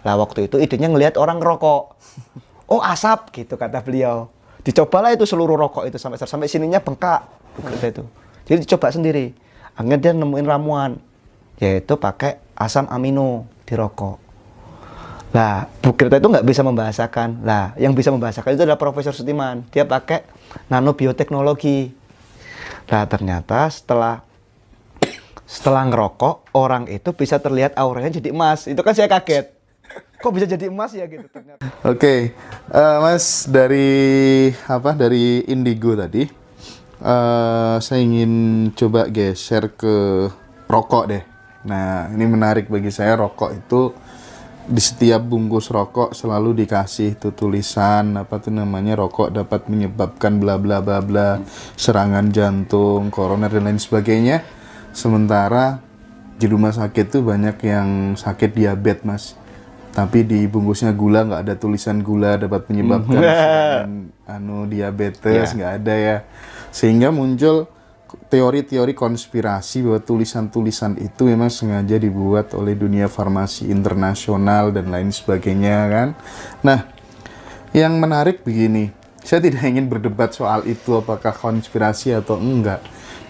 Lah waktu itu idenya ngelihat orang ngerokok. Oh asap gitu kata beliau. Dicobalah itu seluruh rokok itu sampai sininya bengkak gitu itu. Jadi dicoba sendiri. Akhirnya dia nemuin ramuan, yaitu pakai asam amino di rokok. Lah Bu Greta itu nggak bisa membahasakan. Lah yang bisa membahasakan itu adalah Profesor Sustiman. Dia pakai nanobioteknologi. Nah ternyata setelah ngerokok, orang itu bisa terlihat auranya jadi emas. Itu kan saya kaget. Kok bisa jadi emas ya gitu ternyata. Oke, Mas, dari Indigo tadi, saya ingin coba geser ke rokok deh. Nah, ini menarik bagi saya. Rokok itu di setiap bungkus rokok selalu dikasih tuh tulisan rokok dapat menyebabkan bla bla bla bla, serangan jantung, koroner dan lain sebagainya. Sementara di rumah sakit tuh banyak yang sakit diabetes, Mas. Tapi di bungkusnya gula, nggak ada tulisan gula dapat menyebabkan diabetes, nggak ada ya. Sehingga muncul teori-teori konspirasi bahwa tulisan-tulisan itu memang sengaja dibuat oleh dunia farmasi internasional dan lain sebagainya kan. Nah, yang menarik begini, saya tidak ingin berdebat soal itu apakah konspirasi atau enggak.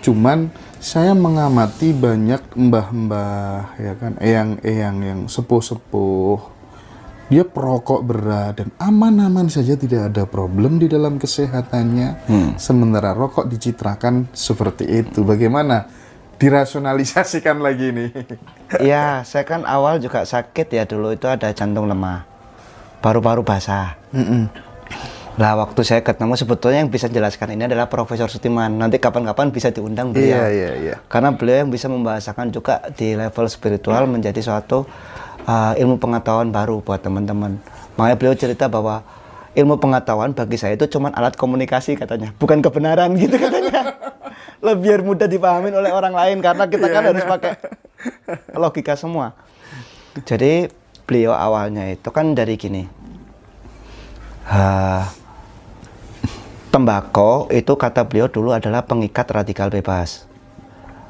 Cuman saya mengamati banyak mbah-mbah ya kan, eyang-eyang yang sepuh-sepuh. Dia perokok berat dan aman-aman saja, tidak ada problem di dalam kesehatannya. Sementara rokok dicitrakan seperti itu. Bagaimana dirasionalisasikan lagi nih? Iya, saya kan awal juga sakit ya dulu, itu ada jantung lemah, paru-paru basah. Lah waktu saya ketemu, sebetulnya yang bisa jelaskan ini adalah Profesor Sustiman. Nanti kapan-kapan bisa diundang beliau. Iya. Karena beliau yang bisa membahasakan juga di level spiritual menjadi suatu ilmu pengetahuan baru buat teman-teman. Makanya beliau cerita bahwa ilmu pengetahuan bagi saya itu cuma alat komunikasi katanya, bukan kebenaran gitu katanya. Biar mudah dipahami oleh orang lain, karena kita kan harus pakai logika semua. Jadi beliau awalnya itu kan dari gini. Tembakau itu kata beliau dulu adalah pengikat radikal bebas.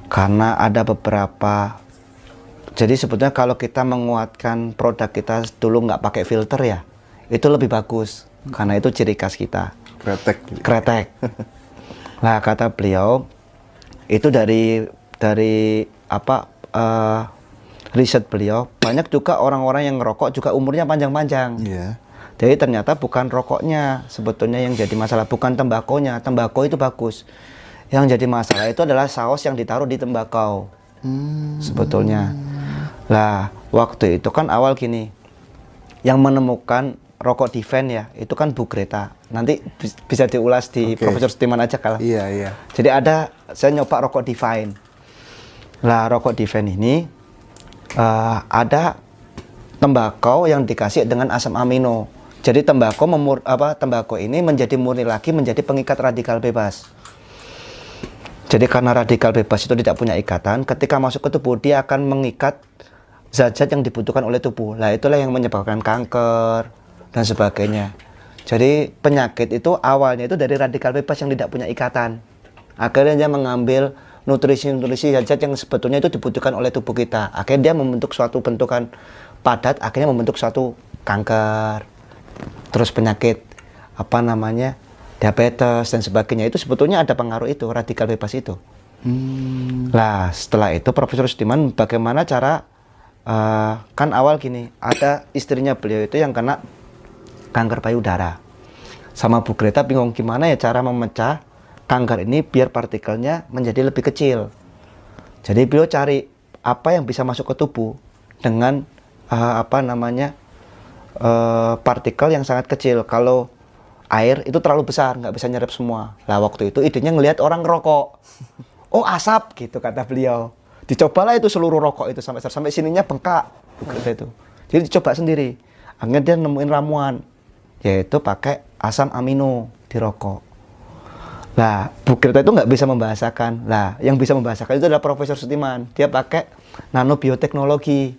Karena ada beberapa, jadi sebetulnya kalau kita menguatkan produk kita dulu nggak pakai filter ya, itu lebih bagus. Karena itu ciri khas kita. Kretek. Nah kata beliau, itu dari riset beliau, banyak juga orang-orang yang ngerokok juga umurnya panjang-panjang. Jadi ternyata bukan rokoknya sebetulnya yang jadi masalah, bukan tembakonya. Tembakau itu bagus. Yang jadi masalah itu adalah saus yang ditaruh di tembakau. Sebetulnya. Lah, waktu itu kan awal gini. Yang menemukan rokok Divine ya, itu kan Bu Greta. Nanti bisa diulas di Profesor Sustiman aja kalau. Iya. Jadi saya nyoba rokok Divine. Lah, rokok Divine ini ada tembakau yang dikasih dengan asam amino. Jadi tembakau ini menjadi murni lagi, menjadi pengikat radikal bebas. Jadi karena radikal bebas itu tidak punya ikatan, ketika masuk ke tubuh dia akan mengikat zat-zat yang dibutuhkan oleh tubuh. Lah itulah yang menyebabkan kanker dan sebagainya. Jadi penyakit itu awalnya itu dari radikal bebas yang tidak punya ikatan. Akhirnya dia mengambil nutrisi-nutrisi zat-zat yang sebetulnya itu dibutuhkan oleh tubuh kita. Akhirnya dia membentuk suatu bentukan padat, akhirnya membentuk suatu kanker. Terus penyakit diabetes dan sebagainya, itu sebetulnya ada pengaruh itu, radikal bebas itu. Lah setelah itu Profesor Sustiman bagaimana cara, kan awal gini, ada istrinya beliau itu yang kena kanker payudara. Sama Bu Greta bingung gimana ya cara memecah kanker ini biar partikelnya menjadi lebih kecil. Jadi beliau cari apa yang bisa masuk ke tubuh dengan partikel yang sangat kecil. Kalau air itu terlalu besar, nggak bisa nyerap semua. Lah waktu itu idenya ngelihat orang ngerokok. Oh asap gitu kata beliau. Dicobalah itu seluruh rokok itu sampai sininya bengkak gitu itu. Jadi dicoba sendiri. Akhirnya dia nemuin ramuan, yaitu pakai asam amino di rokok. Lah Bu Greta itu nggak bisa membahasakan. Lah yang bisa membahasakan itu adalah Profesor Sustiman. Dia pakai nanobioteknologi.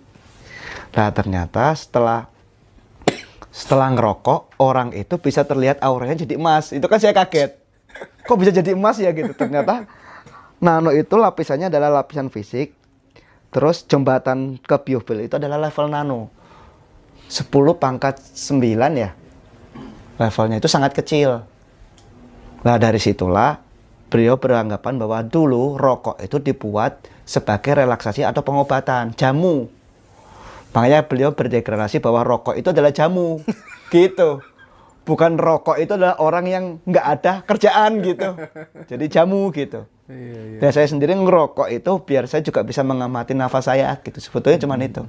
Nah ternyata setelah ngerokok, orang itu bisa terlihat auranya jadi emas. Itu kan saya kaget. Kok bisa jadi emas ya gitu. Ternyata nano itu lapisannya adalah lapisan fisik. Terus jembatan ke biofil itu adalah level nano. 10 pangkat 9 ya. Levelnya itu sangat kecil. Nah dari situlah beliau beranggapan bahwa dulu rokok itu dibuat sebagai relaksasi atau pengobatan, jamu. Makanya beliau berdeklarasi bahwa rokok itu adalah jamu, gitu. Bukan rokok itu adalah orang yang nggak ada kerjaan gitu. Jadi jamu gitu. Dan saya sendiri ngerokok itu biar saya juga bisa mengamati nafas saya gitu. Sebetulnya cuma itu.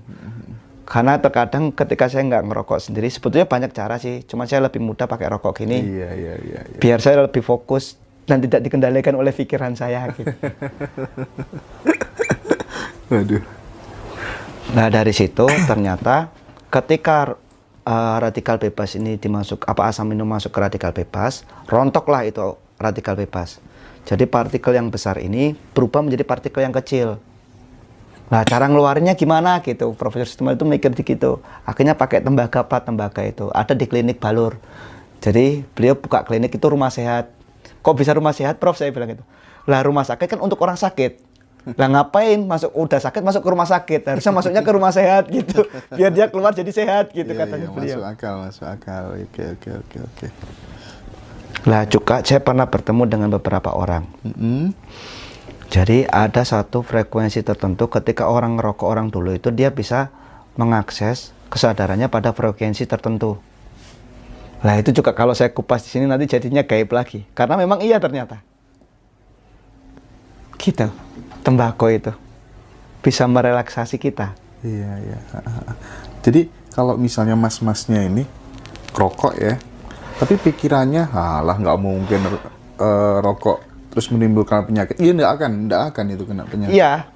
Karena terkadang ketika saya nggak ngerokok sendiri, sebetulnya banyak cara sih. Cuma saya lebih mudah pakai rokok gini. Iya. Biar saya lebih fokus dan tidak dikendalikan oleh pikiran saya gitu. Waduh. Nah dari situ ternyata ketika radikal bebas ini asam amino masuk ke radikal bebas, rontoklah itu radikal bebas. Jadi partikel yang besar ini berubah menjadi partikel yang kecil. Nah cara ngeluarinnya gimana gitu? Profesor Sutomo itu mikir gitu. Akhirnya pakai tembaga, plat tembaga itu ada di klinik Balur. Jadi beliau buka klinik itu rumah sehat. Kok bisa rumah sehat, Prof? Saya bilang gitu. Lah rumah sakit kan untuk orang sakit. Lah ngapain udah sakit masuk ke rumah sakit, harusnya masuknya ke rumah sehat gitu, biar dia keluar jadi sehat gitu, katanya beliau. Masuk akal. Oke. Lah juga saya pernah bertemu dengan beberapa orang. Jadi ada satu frekuensi tertentu ketika orang ngerokok orang dulu itu dia bisa mengakses kesadarannya pada frekuensi tertentu. Lah itu juga kalau saya kupas di sini nanti jadinya gaib lagi, karena memang iya ternyata. Gitu. Tembakau itu bisa merelaksasi kita. Iya. Jadi kalau misalnya mas-masnya ini rokok ya, tapi pikirannya, halah nggak mungkin rokok terus menimbulkan penyakit. Iya, nggak akan itu kena penyakit. Iya.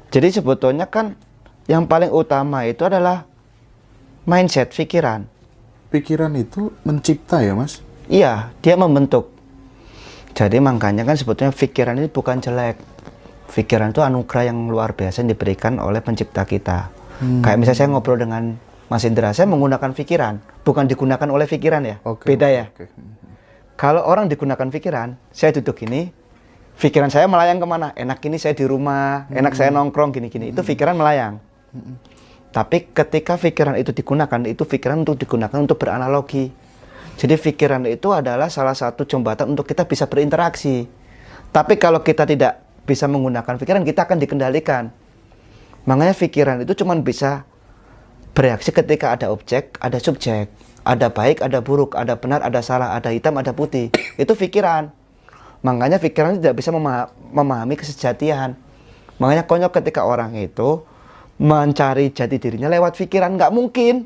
Jadi sebetulnya kan yang paling utama itu adalah mindset, pikiran. Pikiran itu mencipta ya, Mas? Iya, dia membentuk. Jadi makanya kan sebetulnya pikiran ini bukan jelek. Pikiran itu anugerah yang luar biasa yang diberikan oleh pencipta kita. Kayak misalnya saya ngobrol dengan Mas Indra, saya menggunakan pikiran, bukan digunakan oleh pikiran ya. Beda ya. Kalau orang digunakan pikiran, saya duduk ini, pikiran saya melayang kemana? Enak ini saya di rumah, enak saya nongkrong gini-gini. Itu pikiran melayang. Tapi ketika pikiran itu digunakan, itu pikiran untuk digunakan untuk beranalogi. Jadi pikiran itu adalah salah satu jembatan untuk kita bisa berinteraksi. Tapi kalau kita tidak bisa menggunakan pikiran, kita akan dikendalikan. Makanya pikiran itu cuma bisa bereaksi ketika ada objek, ada subjek, ada baik, ada buruk, ada benar, ada salah, ada hitam, ada putih. Itu pikiran. Makanya pikiran tidak bisa memahami kesejatian. Makanya konyol ketika orang itu mencari jati dirinya lewat pikiran. Nggak mungkin.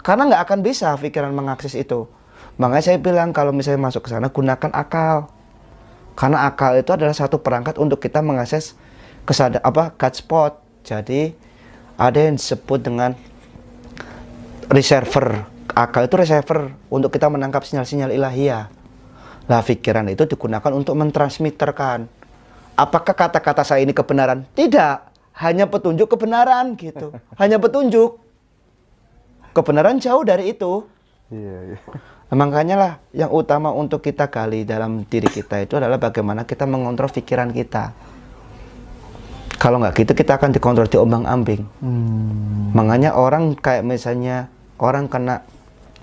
Karena nggak akan bisa pikiran mengakses itu. Makanya saya bilang kalau misalnya masuk ke sana, gunakan akal. Karena akal itu adalah satu perangkat untuk kita mengakses God spot. Jadi ada yang disebut dengan receiver. Akal itu receiver untuk kita menangkap sinyal-sinyal ilahiyah. Lah pikiran itu digunakan untuk mentransmitterkan. Apakah kata-kata saya ini kebenaran? Tidak, hanya petunjuk kebenaran gitu. Hanya petunjuk. Kebenaran jauh dari itu. Iya. Makanya lah yang utama untuk kita gali dalam diri kita itu adalah bagaimana kita mengontrol pikiran kita. Kalau nggak gitu kita akan dikontrol, diombang-ambing. Makanya orang kayak misalnya orang kena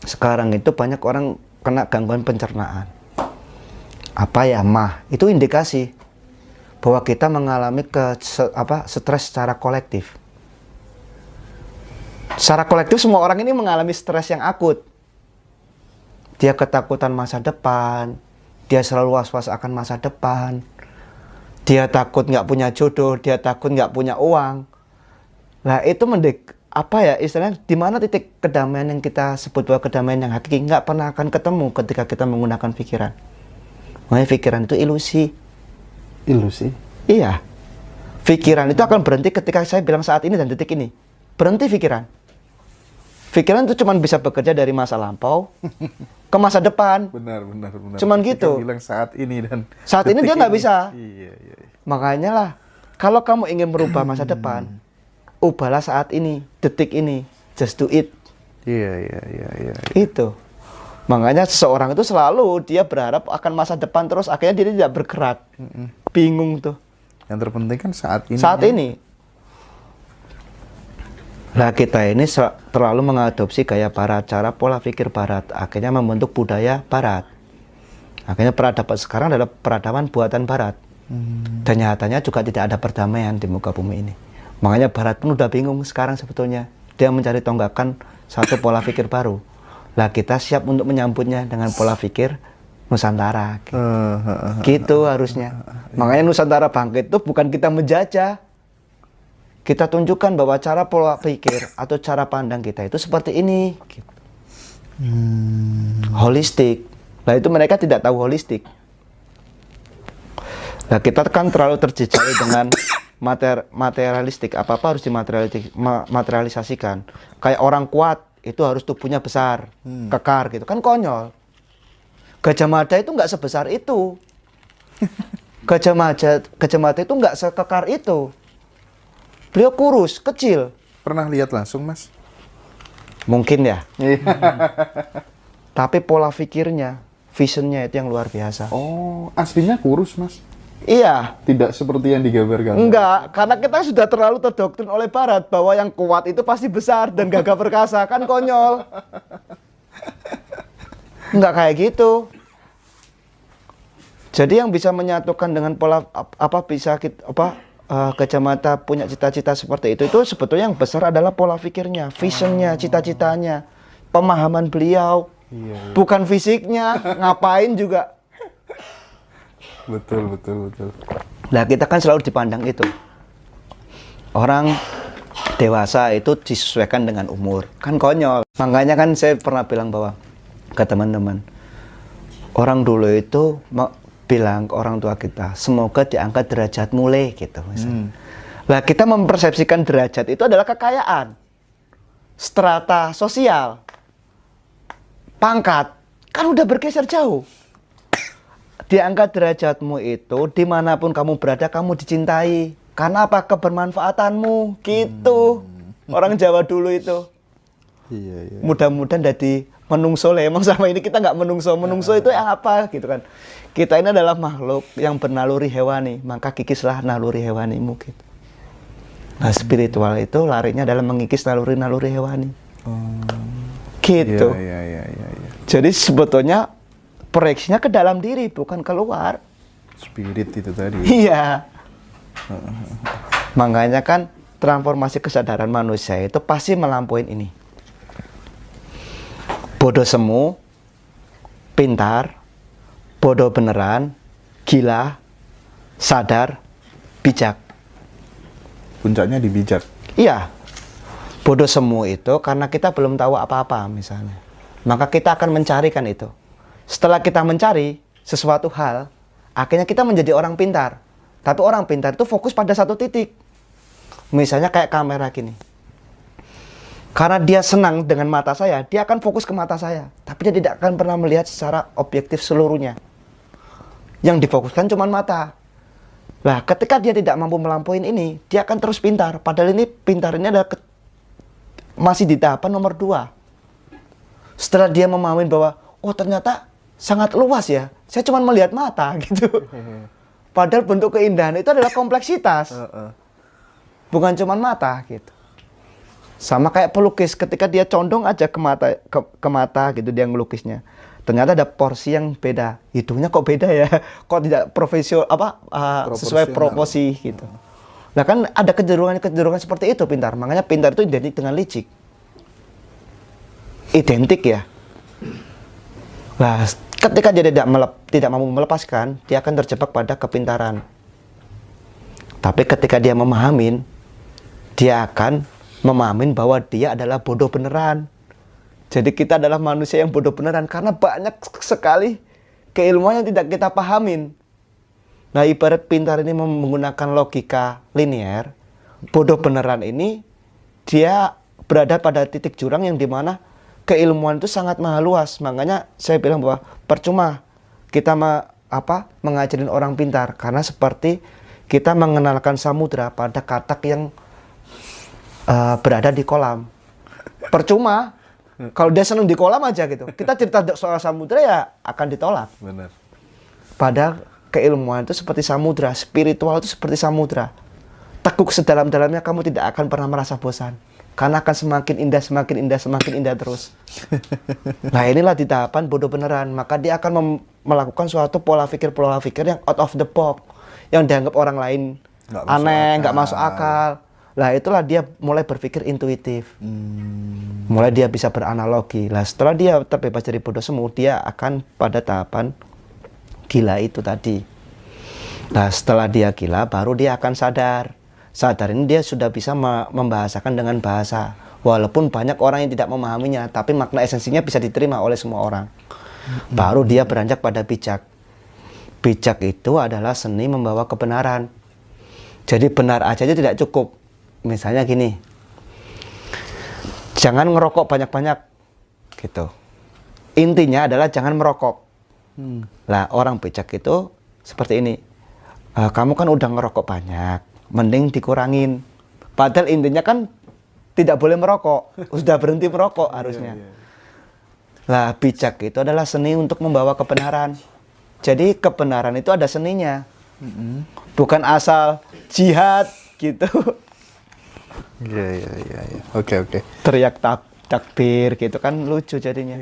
sekarang itu banyak orang kena gangguan pencernaan. Apa ya, mah itu indikasi bahwa kita mengalami stres secara kolektif. Secara kolektif semua orang ini mengalami stres yang akut. Dia ketakutan masa depan, dia selalu was-was akan masa depan, dia takut nggak punya jodoh, dia takut nggak punya uang. Nah itu istilahnya di mana titik kedamaian yang kita sebut bahwa kedamaian yang hakiki nggak pernah akan ketemu ketika kita menggunakan pikiran. Makanya pikiran itu ilusi. Ilusi? Iya. Pikiran itu akan berhenti ketika saya bilang saat ini dan detik ini. Berhenti pikiran. Pikiran itu cuma bisa bekerja dari masa lampau ke masa depan. Benar. Cuman gitu. Kita bilang saat ini dan saat ini dia nggak bisa. Iya. Makanya lah, kalau kamu ingin merubah masa depan, ubahlah saat ini, detik ini, just do it. Iya. Itu. Makanya seseorang itu selalu dia berharap akan masa depan terus, akhirnya dia tidak bergerak. Bingung tuh. Yang terpenting kan saat ini. Saat ini. Lah kita ini terlalu mengadopsi gaya barat, cara pola pikir barat, akhirnya membentuk budaya barat. Akhirnya peradaban sekarang adalah peradaban buatan barat. Dan nyatanya juga tidak ada perdamaian di muka bumi ini. Makanya barat pun udah bingung sekarang sebetulnya. Dia mencari tonggakan satu pola pikir baru. Lah kita siap untuk menyambutnya dengan pola pikir Nusantara. Gitu harusnya. Makanya Nusantara bangkit itu bukan kita menjajah. Kita tunjukkan bahwa cara pola pikir atau cara pandang kita itu seperti ini. Gitu. Holistik. Nah itu mereka tidak tahu holistik. Nah kita kan terlalu terjejali dengan materialistik. Apa-apa harus dimaterialisasikan. Kayak orang kuat itu harus tubuhnya besar, kekar gitu. Kan konyol. Gajah Mada itu nggak sebesar itu. Gajah Mada itu nggak sekekar itu. Beliau kurus, kecil. Pernah lihat langsung, Mas? Mungkin ya. Tapi pola pikirnya, visionnya itu yang luar biasa. Oh, aslinya kurus, Mas? Iya. Tidak seperti yang digambarkan? Enggak, karena kita sudah terlalu terdoktrin oleh Barat bahwa yang kuat itu pasti besar dan gagah perkasa. Kan konyol. Enggak kayak gitu. Jadi yang bisa menyatukan dengan pola Gajah Mada punya cita-cita seperti itu sebetulnya yang besar adalah pola pikirnya, visionnya, cita-citanya, pemahaman beliau, bukan fisiknya, ngapain juga. Betul. Nah kita kan selalu dipandang itu. Orang dewasa itu disesuaikan dengan umur, kan konyol. Makanya kan saya pernah bilang bahwa ke teman-teman, orang dulu itu bilang ke orang tua kita, semoga diangkat derajat mulai gitu misalnya. Lah kita mempersepsikan derajat itu adalah kekayaan, strata sosial, pangkat, kan udah bergeser jauh. Diangkat derajatmu itu dimanapun kamu berada kamu dicintai. Karena apa? Kebermanfaatanmu gitu. Orang Jawa dulu itu. Iya. Mudah-mudahan jadi menungso lah. Emang sama ini kita nggak menungso. Menungso itu yang apa gitu kan. Kita ini adalah makhluk yang bernaluri hewani. Maka kikislah naluri hewanimu gitu. Nah spiritual itu larinya adalah mengikis naluri-naluri hewani. Gitu. Iya. Jadi sebetulnya proyeksinya ke dalam diri, bukan keluar. Spirit itu tadi. Iya. Makanya kan transformasi kesadaran manusia itu pasti melampaui ini. Bodoh semu, pintar, bodoh beneran, gila, sadar, bijak. Puncaknya di bijak. Iya. Bodoh semu itu karena kita belum tahu apa-apa misalnya. Maka kita akan mencarikan itu. Setelah kita mencari sesuatu hal, akhirnya kita menjadi orang pintar. Tapi orang pintar itu fokus pada satu titik. Misalnya kayak kamera gini. Karena dia senang dengan mata saya, dia akan fokus ke mata saya. Tapi dia tidak akan pernah melihat secara objektif seluruhnya. Yang difokuskan cuma mata. Nah, ketika dia tidak mampu melampaui ini, dia akan terus pintar. Padahal ini pintar ini adalah masih di tahapan nomor 2. Setelah dia memahami bahwa, oh ternyata sangat luas ya. Saya cuma melihat mata gitu. Padahal bentuk keindahan itu adalah kompleksitas. Bukan cuma mata gitu. Sama kayak pelukis ketika dia condong aja ke mata gitu dia ngelukisnya. Ternyata ada porsi yang beda. Hidungnya kok beda ya? Kok tidak sesuai proporsi gitu. Nah kan ada kecenderungan seperti itu pintar. Makanya pintar itu identik dengan licik. Identik ya. Nah, ketika dia tidak mampu melepaskan, dia akan terjebak pada kepintaran. Tapi ketika dia memahamin, dia akan memahamin bahwa dia adalah bodoh beneran. Jadi kita adalah manusia yang bodoh beneran karena banyak sekali keilmuan yang tidak kita pahamin. Nah, ibarat pintar ini menggunakan logika linear, bodoh beneran ini dia berada pada titik jurang yang dimana keilmuan itu sangat maha luas. Makanya saya bilang bahwa percuma kita mengajarin orang pintar. Karena seperti kita mengenalkan samudra pada katak yang berada di kolam. Percuma. Kalau dia senang di kolam aja gitu. Kita cerita soal samudra ya akan ditolak. Benar. Padahal keilmuan itu seperti samudra. Spiritual itu seperti samudra. Tekuk sedalam-dalamnya kamu tidak akan pernah merasa bosan. Karena akan semakin indah, semakin indah, semakin indah terus. Nah inilah di tahapan bodoh beneran. Maka dia akan melakukan suatu pola pikir yang out of the box. Yang dianggap orang lain aneh, nggak masuk akal. Lah itulah dia mulai berpikir intuitif. Mulai dia bisa beranalogi. Lah setelah dia terbebas dari bodoh semu, dia akan pada tahapan gila itu tadi. Nah setelah dia gila, baru dia akan sadar. Sadar ini dia sudah bisa membahasakan dengan bahasa. Walaupun banyak orang yang tidak memahaminya, tapi makna esensinya bisa diterima oleh semua orang. Baru dia beranjak pada bijak. Bijak itu adalah seni membawa kebenaran. Jadi benar aja tidak cukup. Misalnya gini, jangan ngerokok banyak-banyak, gitu. Intinya adalah jangan merokok. Lah orang bijak itu seperti ini. Kamu kan udah ngerokok banyak, mending dikurangin. Padahal intinya kan tidak boleh merokok, sudah berhenti merokok harusnya. Lah bijak itu adalah seni untuk membawa kebenaran. Jadi kebenaran itu ada seninya, bukan asal jihad gitu. Iya. Oke. Teriak takbir gitu kan lucu jadinya.